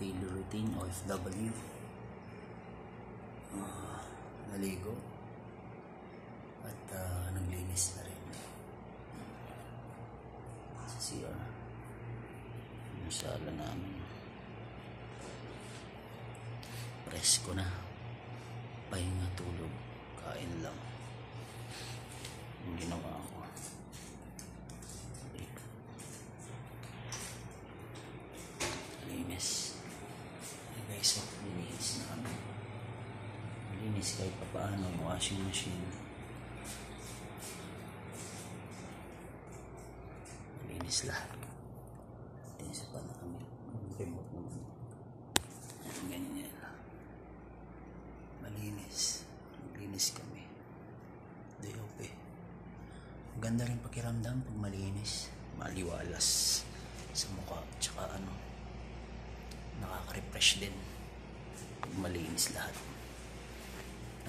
daily routine, OFW. Naligo at naglinis na rin sa CR, yung sala namin. Presko na, pahinga, tulog, kain lang yung ginawa ko. Linis guys, so linis na kami. Linis kahit pa paano yung washing machine. Linis lahat. Linis pa na kami. Remote naman. Ganyan. Malinis. Malinis kami. Doyope. Ganda rin pakiramdam pag malinis. Maliwalas sa mukha. Tsaka nakaka-refresh din pag malinis lahat.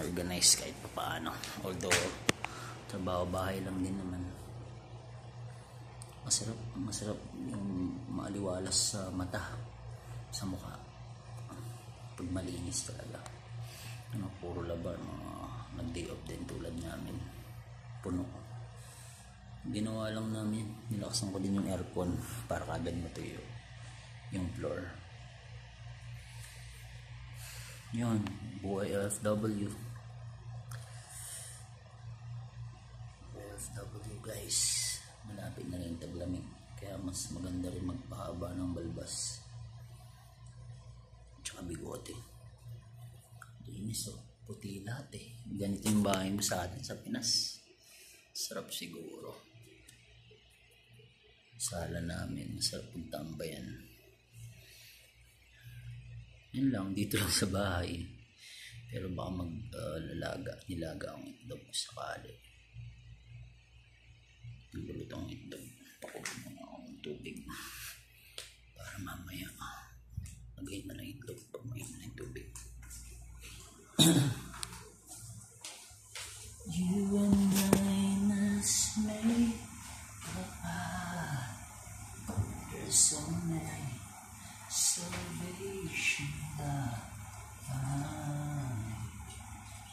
Organized kahit pa paano. Although trabaho bahay lang din naman. Masarap yung maaliwalas sa mata, sa mukha pag malinis talaga. Puro laban, nag-day off din tulad namin, puno. Ginawa lang namin, nilakasan ko din yung aircon para kagad matuyo yung floor. Yun, buhay OFW. OFW guys, malapit na rin taglamig, kaya mas maganda rin magpahaba ng balbas tsaka bigote. Linis puti lahat Ganito yung bahay mo sa atin sa Pinas. Sarap siguro. Sala namin, masarap pagtambayan. Yun lang, dito lang sa bahay. Pero baka nilaga ang itlog sakali. Nagulit ang itlog. Pakulo muna akong tubig para mamaya lagay na lang itlog pag mainit na yung tubig. You and I must make a path. There's so many salvation that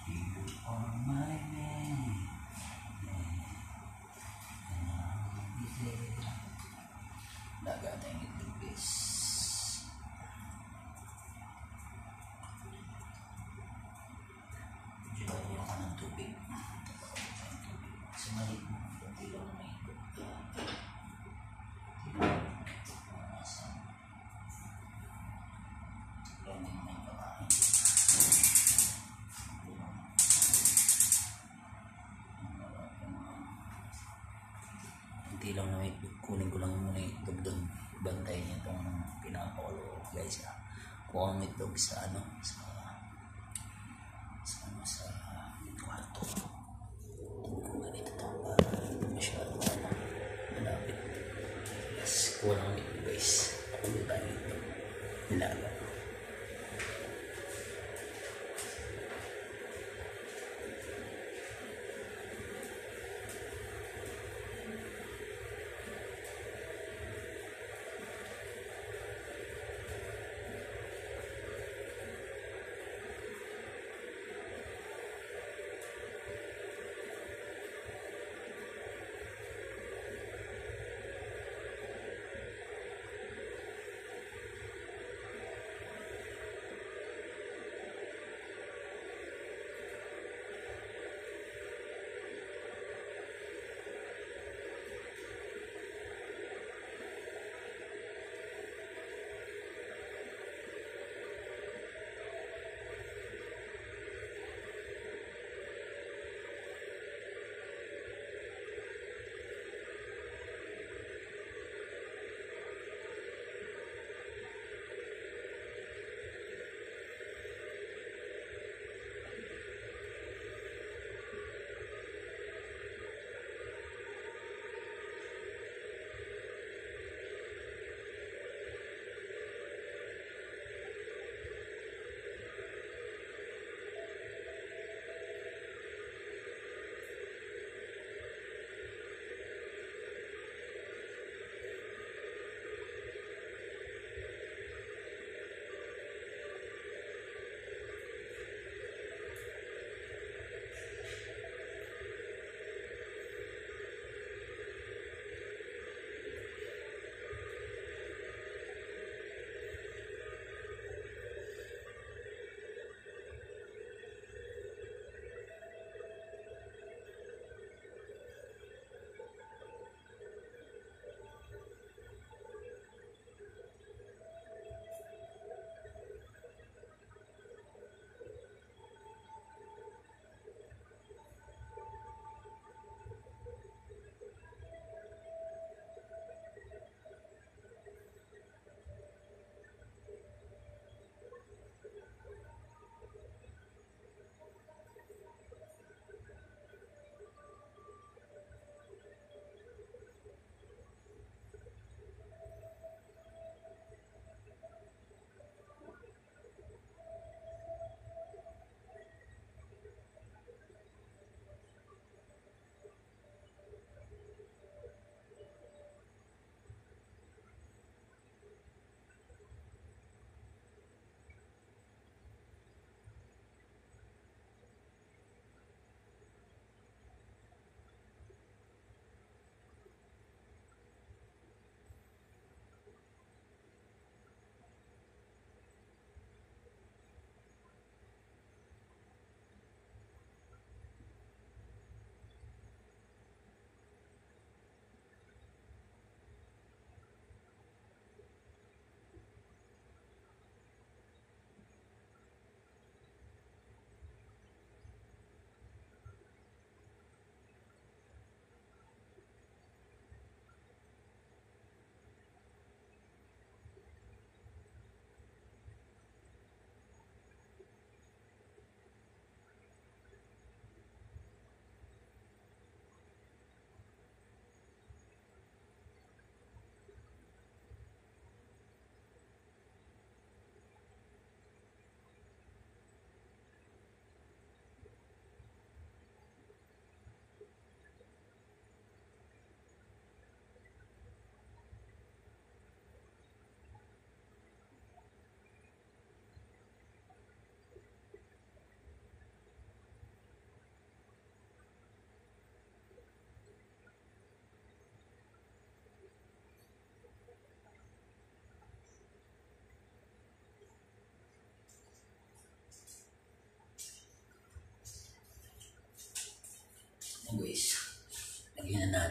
you are my man, and I'll be there. Dagat ang itlog guys. Diyan ako ng tubig. Sumalit mo kung ilaw na itlog. Hindi lang na kunin ko lang muna yung itlog doon. Bantayin niya itong pinapakulo guys. Kuha ang itlog sa kwarto. Hindi ko ganito ito para hindi masyado malapit. Yes, kuha lang ang itlog guys. Pakulo tayo yung itlog. Nilaga.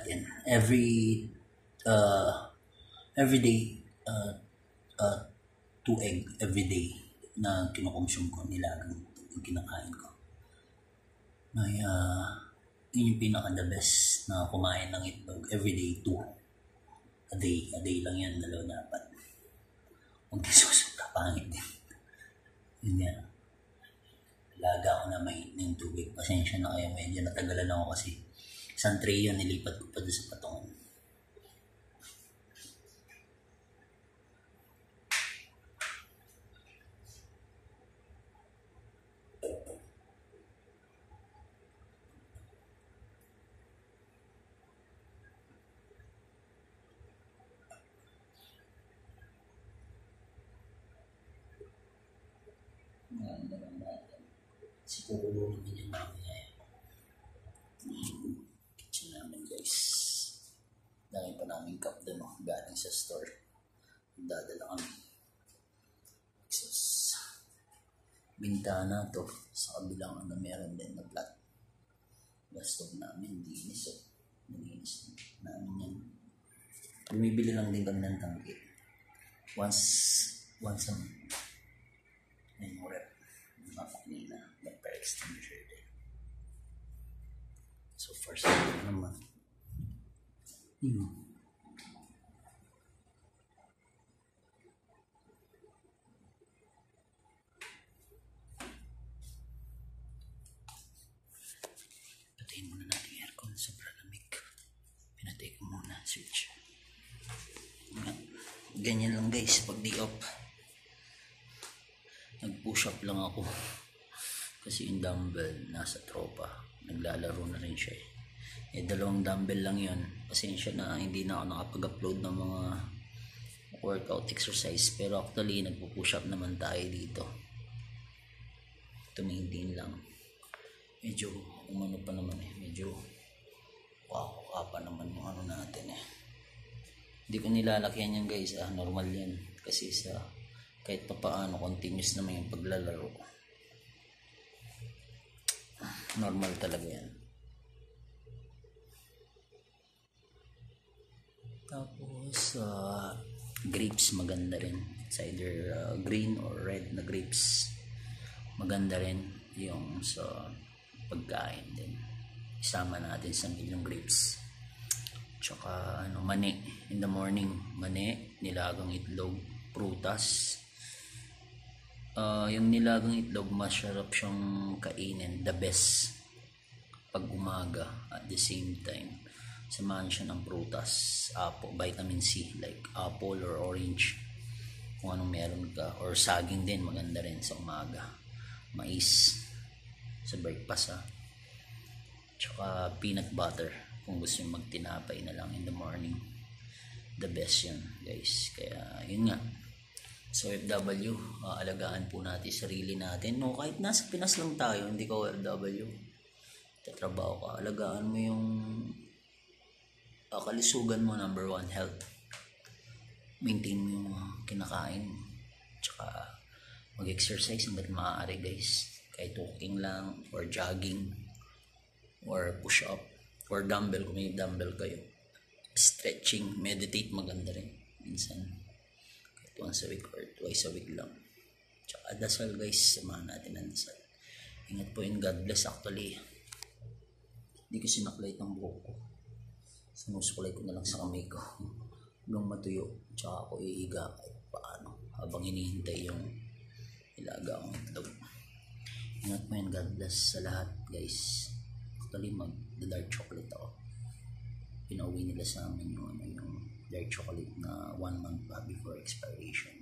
natin. Every day, 2 egg every day na kinukonsume ko, nilagang yung kinakain ko. May, yun yung pinaka the best na kumain ng itlog. Every day, 2. A day lang yan, 2 dapat. Huwag kayo susunod, pangit din. Yun yan. Laga ako na mainit na yung tubig. Pasensya na kayo, medyo natagalan ako kasi isang tray yun, nilipat ko pa doon sa patungan. Siguro naman yung namin kitchen namin guys. Dahil pa namin cup doon galing sa store. Dadala kami. Bintana to. Sa kabilang meron din na flat. Bastog namin, dinis. Nalinis namin yan. Bumibili lang din kami ng tangki. Once a month. May more rep. Kanina, nagpa-extinguisher din. So far, sa naman. Patayin muna natin yung aircon. Sobrang lamig. Pinatay ko muna. Switch. Ganyan lang guys, pag di off. Nag-push up lang ako. Kasi yung dumbbell nasa tropa. Naglalaro na rin siya eh. 2 dumbbell lang yun. Pasensya na hindi na ako nakapag-upload ng mga workout exercise. Pero actually nagpo-push up naman tayo dito. Tumingin lang. Medyo umano pa naman eh. Medyo wow pa naman yung ano natin eh. Hindi ko nilalakyan yan guys. Normal yan. Kasi sa kahit pa paano continuous naman yung paglalaro. Normal talaga yan. Tapos grapes maganda rin. It's either green or red na grapes. Maganda rin yung sa pagkain din. Isama natin sa yung grapes. Tsaka mani in the morning. Mani, nilagang itlog, prutas. Yung nilagang itlog masarap siyang kainin, the best pag umaga. At the same time samahan siya ng prutas, apple, vitamin C like apple or orange kung anong meron ka, or saging din maganda rin sa umaga, mais sa breakfast tsaka peanut butter kung gusto nyo magtinapay na lang in the morning. The best yan guys. Kaya yun nga, so OFW, alagaan po natin sarili natin. No, kahit nasa Pinas lang tayo, hindi ka OFW, tatrabaho ka, alagaan mo yung kalusugan mo. Number 1, health. Maintain mo yung kinakain. Tsaka mag-exercise hanggat maaari guys. Kahit walking lang, or jogging, or push up, or dumbbell kung may dumbbell kayo. Stretching, meditate, maganda rin minsan. Once a week or twice a week lang. Tsaka dasal guys, samahan natin ang dasal. Ingat po and God bless. Actually hindi ko sinaklay ng buhok ko, sinusuklay ko na lang sa kamay ko hanggang matuyo. Tsaka ako iiga kahit paano habang hinihintay yung ilaga akong itlog. Ingat po and God bless sa lahat guys. Actually mag-dark chocolate ako. Pinauwi nila sa amin yung dark chocolate na 1 month pa before expiration.